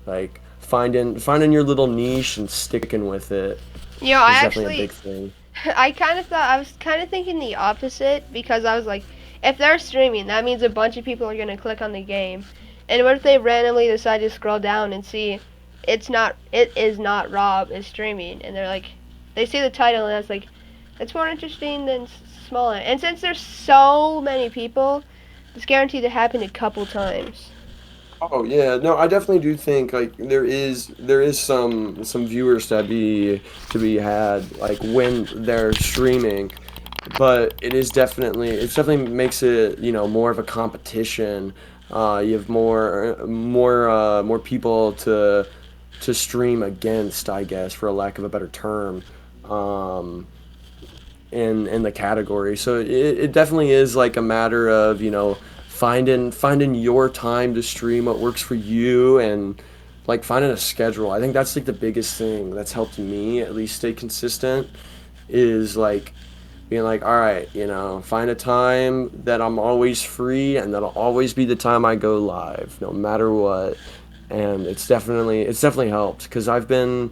Like finding your little niche and sticking with it I is definitely a actually, big thing. I kind of thought, I was kind of thinking the opposite because I was like, if they're streaming, that means a bunch of people are going to click on the game. And what if they randomly decide to scroll down and see it is not Rob is streaming, and they're like, they see the title and that's like, it's more interesting than Smaller. And since there's so many people, it's guaranteed to happen a couple times. Oh yeah, no, I definitely do think like there is some viewers to be had like when they're streaming, but it definitely makes it more of a competition. You have more people to stream against, I guess, for a lack of a better term. Um, in the category. So it definitely is like a matter of finding your time to stream what works for you, and like finding a schedule. I think that's like the biggest thing that's helped me at least stay consistent, is like being like, all right, find a time that I'm always free, and that'll always be the time I go live, no matter what. And it's definitely helped, because I've been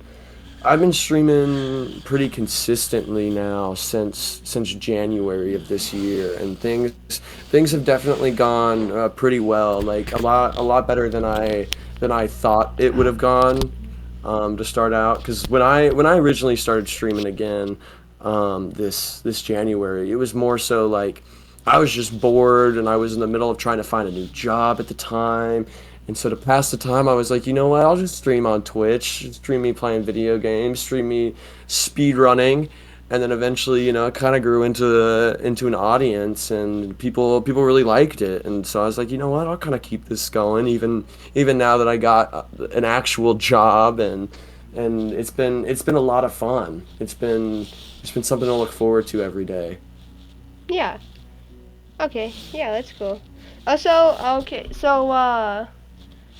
streaming pretty consistently now since January of this year, and things have definitely gone pretty well. Like a lot better than I thought it would have gone, to start out. Because when I originally started streaming again, this January, it was more so like I was just bored, and I was in the middle of trying to find a new job at the time. And so to pass the time, I was like, you know what? I'll just stream on Twitch, stream me playing video games, stream me speed running, and then eventually, it kind of grew into an audience, and people really liked it. And so I was like, you know what? I'll kind of keep this going, even now that I got an actual job, and and it's been a lot of fun. It's been something to look forward to every day. Yeah. Okay. Yeah, that's cool. Also, okay. So,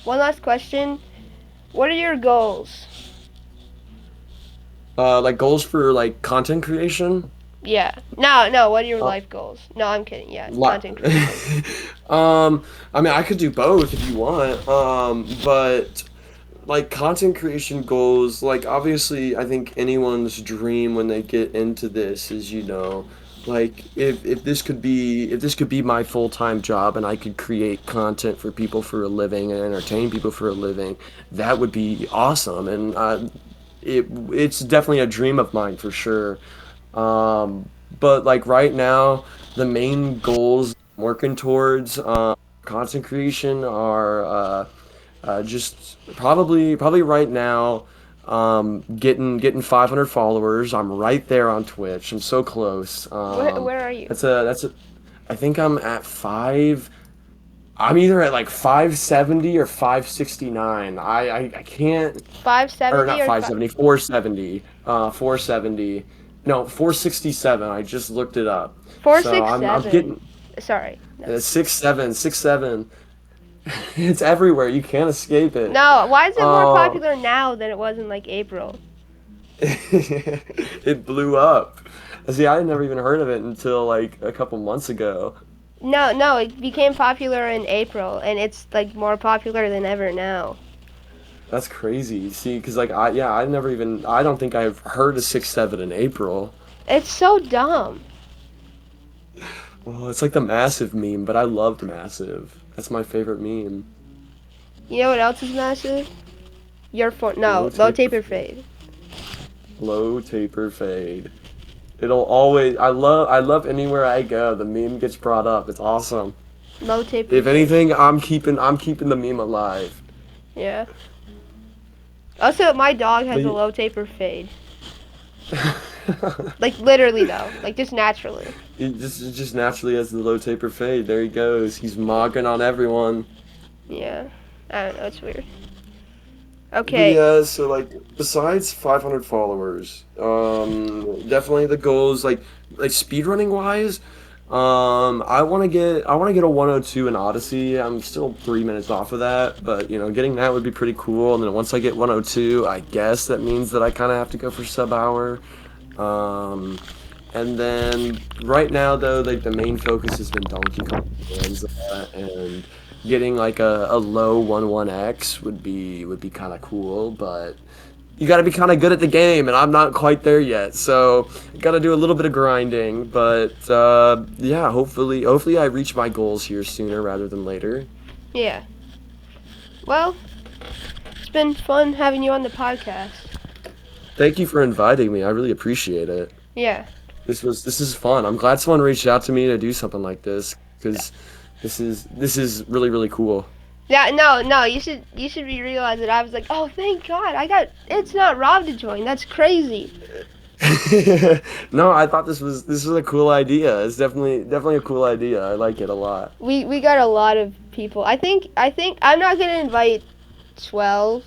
one last question. What are your goals? Like goals for like content creation. Yeah. No, no. What are your Uh, life goals? No, I'm kidding. Yeah, Li- content creation. I mean, I could do both if you want. But like content creation goals, like obviously, I think anyone's dream when they get into this is, like if this could be my full-time job and I could create content for people for a living and entertain people for a living, that would be awesome. And it's definitely a dream of mine for sure. Um, but like right now, the main goals I'm working towards content creation are just probably right now, getting 500 followers. I'm right there on Twitch. I'm so close. Where are you? I think I'm at five. I'm either at like 570 or 569. I can't, or 570 not or five? 570, 470. 470. No, 467. I just looked it up. Four So six I'm seven. getting Sorry. No. 6'7", 6'7". It's everywhere. You can't escape it. No. Why is it more Uh, popular now than it was in like April? it blew up. See, I had never even heard of it until like a couple months ago. No, no. It became popular in April, and it's like more popular than ever now. That's crazy. See, because like I don't think I've heard of 6'7" in April. It's so dumb. Well, it's like the massive meme, but I loved massive. That's my favorite meme. You know what else is massive? Your phone. Low No, low taper, taper fade. low taper fade. It'll always. I love anywhere I go. The meme gets brought up. It's awesome. Low taper If fade. anything, I'm keeping the meme alive. Yeah. Also, my dog But has a low taper fade. Like literally though, like just naturally. it just naturally has the low taper fade. There he goes. He's mogging on everyone. Yeah. I don't know. It's weird. But Okay. yeah, so like besides 500 followers, definitely the goals like speedrunning wise, I want to get a 102 in Odyssey. I'm still 3 minutes off of that, but getting that would be pretty cool. And then once I get 102, I guess that means that I kind of have to go for sub hour. Um, and then right now though, like the main focus has been Donkey Kong Bonanza, and getting like a low 1-1x would be kind of cool, but you got to be kind of good at the game, and I'm not quite there yet. So got to do a little bit of grinding, but yeah, hopefully I reach my goals here sooner rather than later. Yeah. Well, it's been fun having you on the podcast. Thank you for inviting me. I really appreciate it. Yeah. This is fun. I'm glad someone reached out to me to do something like this because this is really really cool. Yeah. No. No. You should be realize that I was like, oh, thank God, I got. It's not Rob to join. That's crazy. No, I thought this was a cool idea. It's definitely a cool idea. I like it a lot. We got a lot of people. I think I'm not gonna invite 12.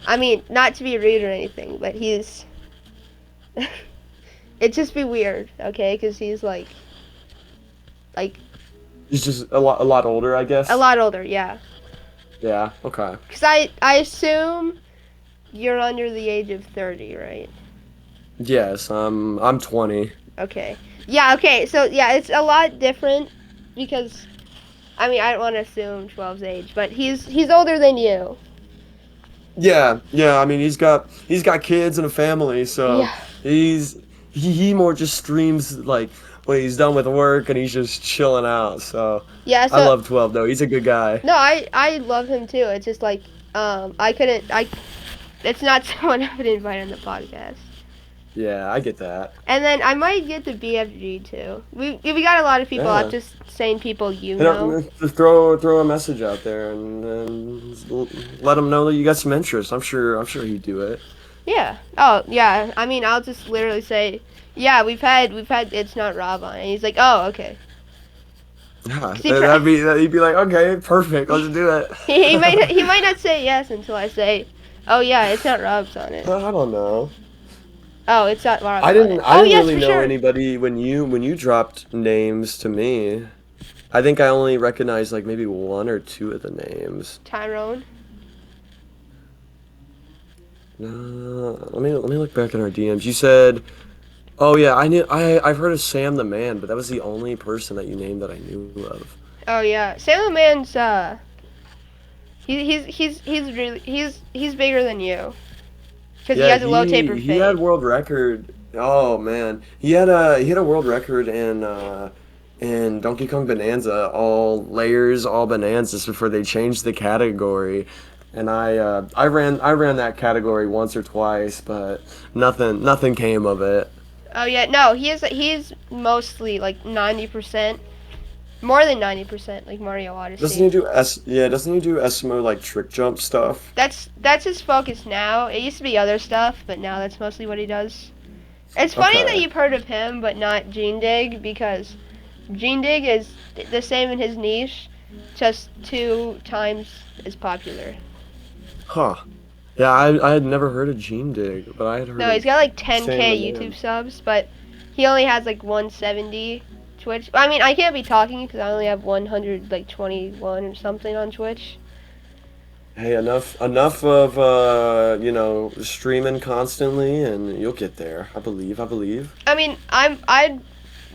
I mean, not to be rude or anything, but he's. It'd just be weird, okay? Because he's like He's just a lot older, I a guess. lot older, yeah. Yeah. Okay. Because I assume you're under the age of 30, right? Yes. I'm 20. Okay. Yeah, okay. So, yeah, it's a lot different because, I mean, I don't want to assume 12's age, but he's older than you. Yeah. Yeah. I mean, he's got kids and a family, so Yeah. he more just streams like when he's done with work and he's just chilling out. So Yeah, I so, love 12 though. He's a good guy. no, I love him too. It's just like, it's not someone I would invite on the podcast. Yeah, I get that. And then I might get the BFG too. We got a lot of people. I'm Yeah. just saying people you You know. know, just throw a message out there and let him know that you got some interest. I'm sure he'd do it. Yeah. Oh yeah. I mean, I'll just literally say, yeah, we've had it's not Rob on, and he's like, oh okay. Yeah, 'Cause that'd be like, okay, perfect, let's do it. he might not say yes until I say, Oh yeah, it's not Rob's on it. I don't know. Oh, it's not Rob's I on it. didn't I Oh didn't yes, really for know sure. anybody when you dropped names to me. I think I only recognized like maybe one or two of the names. Tyrone. Let me look back in our DMs. You said, "Oh yeah, I've heard of Sam the Man, but that was the only person that you named that I knew of." Oh yeah, Sam the Man's he's really he's bigger than you because he Yeah, has a low taper he had fade. world record. Oh man, he had a world record in Donkey Kong Bonanza, all layers, all bonanzas before they changed the category. And I ran that category once or twice, but nothing came of it. Oh yeah, no, he's mostly like 90%, more than 90% like Mario Doesn't Odyssey. he do doesn't he do Esmo like trick jump stuff? That's his focus now. It used to be other stuff, but now that's mostly what he does. It's funny that Okay. you've heard of him but not Gene Dig because Gene Dig is the same in his niche, just 2 times as popular. Huh. Yeah, I had never heard of Gene Dig, but I had heard No, he's of got like Sam the 10K YouTube Man. subs, but he only has like 170 Twitch. I mean, I can't be talking because I only have 100 like 21 or something on Twitch. Hey, enough of streaming constantly and you'll get there. I believe. I mean, I'd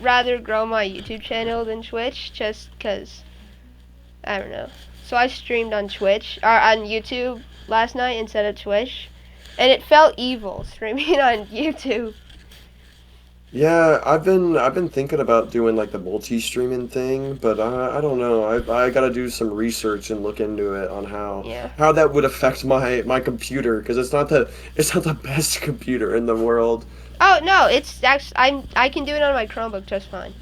rather grow my YouTube channel than Twitch just because I don't know. So I streamed on Twitch or on YouTube last night instead of Twitch, and it felt evil streaming on YouTube. Yeah, I've been thinking about doing like the multi-streaming thing, but I don't know. I gotta do some research and look into it on Yeah. how that would affect my computer because it's not the best computer in the world. Oh no, it's actually I can do it on my Chromebook just fine.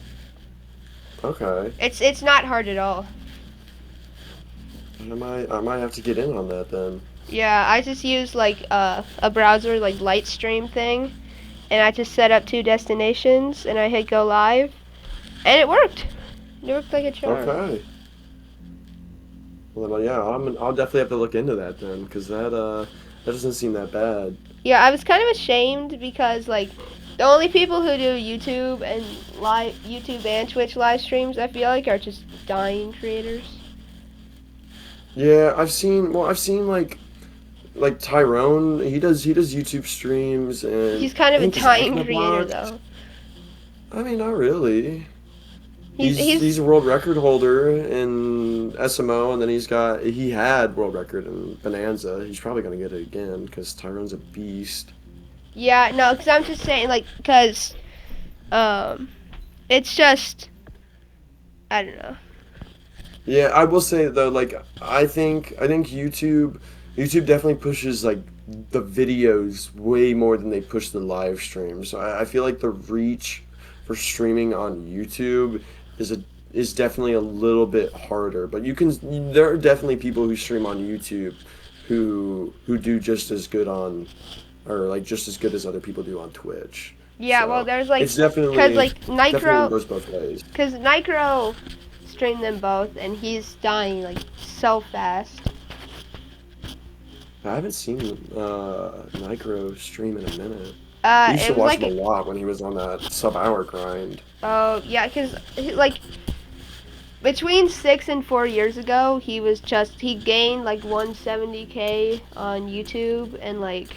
Okay. It's not hard at all. I might have to get in on that then. Yeah, I just use like a browser like Lightstream thing, and I just set up 2 destinations, and I hit go live, and it worked. It worked like a charm. Okay. Well, then, yeah, I'll definitely have to look into that then, because that doesn't seem that bad. Yeah, I was kind of ashamed because like the only people who do YouTube and Twitch live streams, I feel like, are just dying creators. Yeah, I've seen like Tyrone, he does YouTube streams, and He's kind I of a think dying creator Itisnotrob. though. I mean, not really. He's He's a world record holder in SMO, and then he had world record in Bonanza. He's probably gonna get it again because Tyrone's a beast. yeah, no, because I'm just saying like because um it's just I don't know. Yeah, I will say though, like I think YouTube definitely pushes like the videos way more than they push the live streams. So I feel like the reach for streaming on YouTube is a is definitely a little bit harder. But you can there are definitely people who stream on YouTube who do just as good on or like just as good as other people do on Twitch. Yeah, well, So there's like, it's cause like definitely Nitro, goes both ways. cause Nitro streamed them both, and he's dying like so fast. I haven't seen Micro stream in a minute. I used to It was watch like, him a lot when he was on that sub-hour grind. oh yeah, cause like between 6 and 4 years ago, he gained like 170K on YouTube and like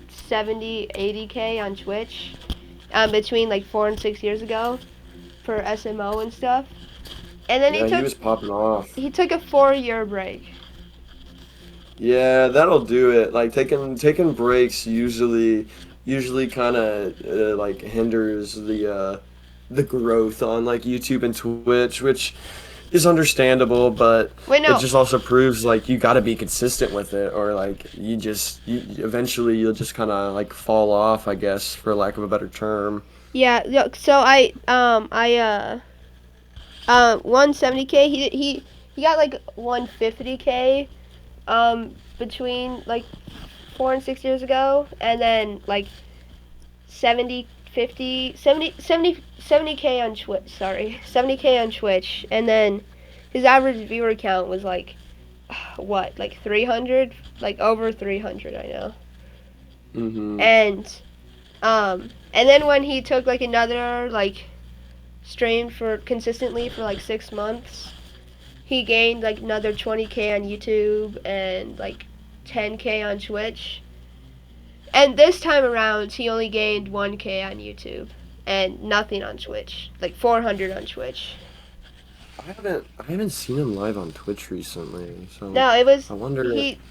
70, 80K on Twitch. Between like 4 and 6 years ago for SMO and stuff. And then Yeah, he was popping off. he took a 4 year break. Yeah, that'll do it. Like taking breaks usually kind of like hinders the growth on like YouTube and Twitch, which is understandable, but Wait, it no. just also proves like you got to be consistent with it, or like you eventually you'll just kind of like fall off, I guess, for lack of a better term. Yeah, so 170K. He got like 150K between like 4 and 6 years ago, and then like 70, 50, 70K on Twitch. Sorry, 70K on Twitch, and then his average viewer count was like what, like 300, like over 300, I know. Mm-hmm. And then when he took like another like stream for consistently for like 6 months, he gained like another 20K on YouTube and like 10K on Twitch. And this time around, he only gained 1K on YouTube and nothing on Twitch, like 400 on Twitch. I haven't seen him live on Twitch recently, so No, it was I wonder.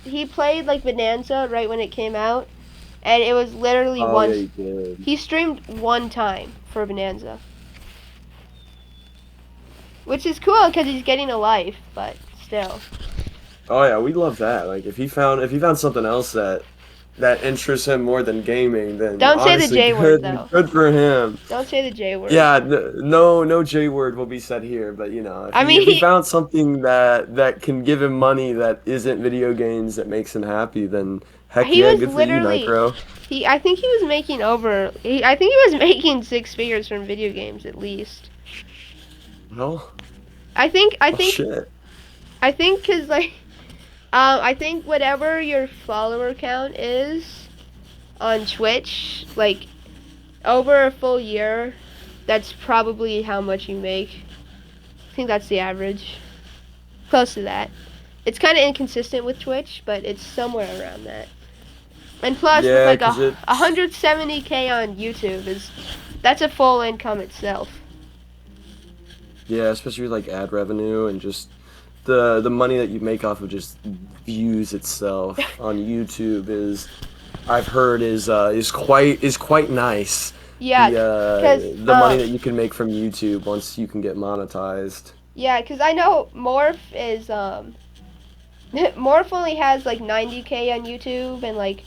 he played like Bonanza right when it came out, and it was literally Oh yeah, once he did. he streamed one time for Bonanza, which is cool because he's getting a life, but still. Oh yeah, we love that. Like if he found something else that interests him more than gaming, then Don't say the honestly, J word good though. good for him. Don't say the J word. Yeah, no J word will be said here, but if I he mean, if he found something that can give him money that isn't video games that makes him happy, then heck he yeah, was good for you, literally Nitro. I think he was making I think he was making six figures from video games at least. Well, I think I well think shit. I think cuz like I think whatever your follower count is on Twitch, like over a full year, that's probably how much you make. I think that's the average. Close to that. It's kind of inconsistent with Twitch, but it's somewhere around that. And plus, with Yeah, like a 'cause it's 170K on YouTube, that's a full income itself. yeah, especially with like ad revenue and just the money that you make off of just views itself on YouTube I've heard is quite nice. Yeah, The cause the money that you can make from YouTube once you can get monetized. yeah, cause I know Morph is Morph only has like 90K on YouTube and like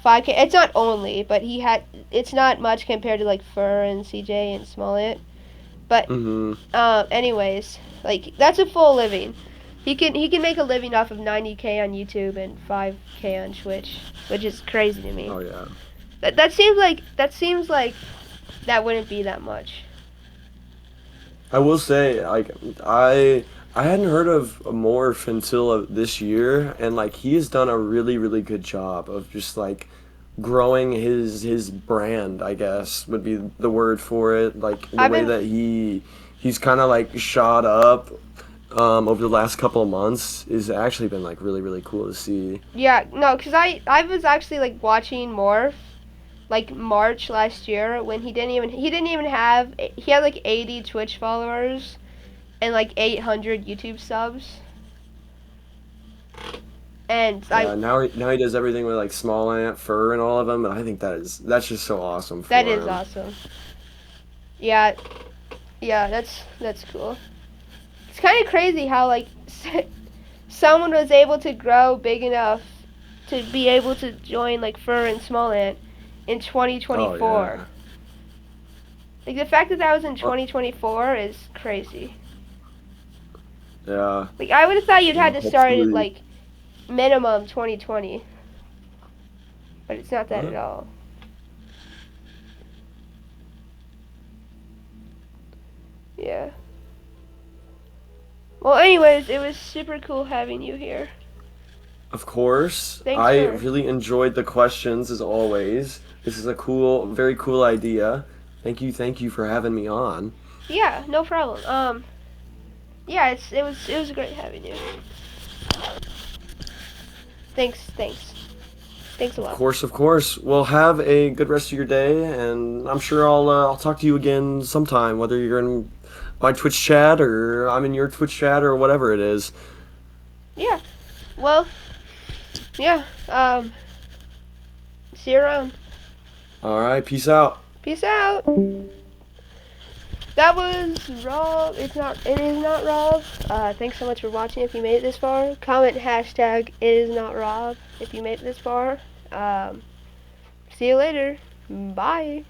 5K. It's not only, but it's not much compared to like Fur and CJ and Smollett. But Mm-hmm. anyways, like that's a full living. He can make a living off of 90K on YouTube and 5K on Twitch, which is crazy to me. Oh yeah. That seems like that wouldn't be that much. I will say, like, I hadn't heard of Morph until this year, and like he has done a really, really good job of just like growing his brand, I guess would be the word for it. Like the I've way been that he's kind of like shot up over the last couple of months is actually been like really, really cool to see. Yeah, no, cause I was actually like watching Morph like March last year when he didn't even have he had like 80 Twitch followers and like 800 YouTube subs. And I Yeah, now he does everything with like small ant fur and all of them, and I think that's just so awesome that for is him. awesome. Yeah, yeah, that's cool. It's kind of crazy how like someone was able to grow big enough to be able to join like Fur and Small Ant in Oh 2024. yeah. Like the fact that that was in Well, 2024 is crazy. yeah. Like I would have thought you'd had Well, to start at hopefully. like minimum 2020, but it's not that Huh? at all. Yeah. Well, anyways, it was super cool having you here. Of course. Thanks I for really enjoyed the questions as always. This is a very cool idea. Thank you for having me on. yeah, no problem. Yeah, it was great having you. Thanks a Of lot. course, of course. Well, have a good rest of your day, and I'm sure I'll talk to you again sometime, whether you're in my Twitch chat or I'm in your Twitch chat or whatever it is. Yeah. Well, yeah. See you around. All right, peace out. Peace out. That was Rob. It is not Rob. Thanks so much for watching. If you made it this far, comment hashtag it is not Rob if you made it this far. See you later. Bye.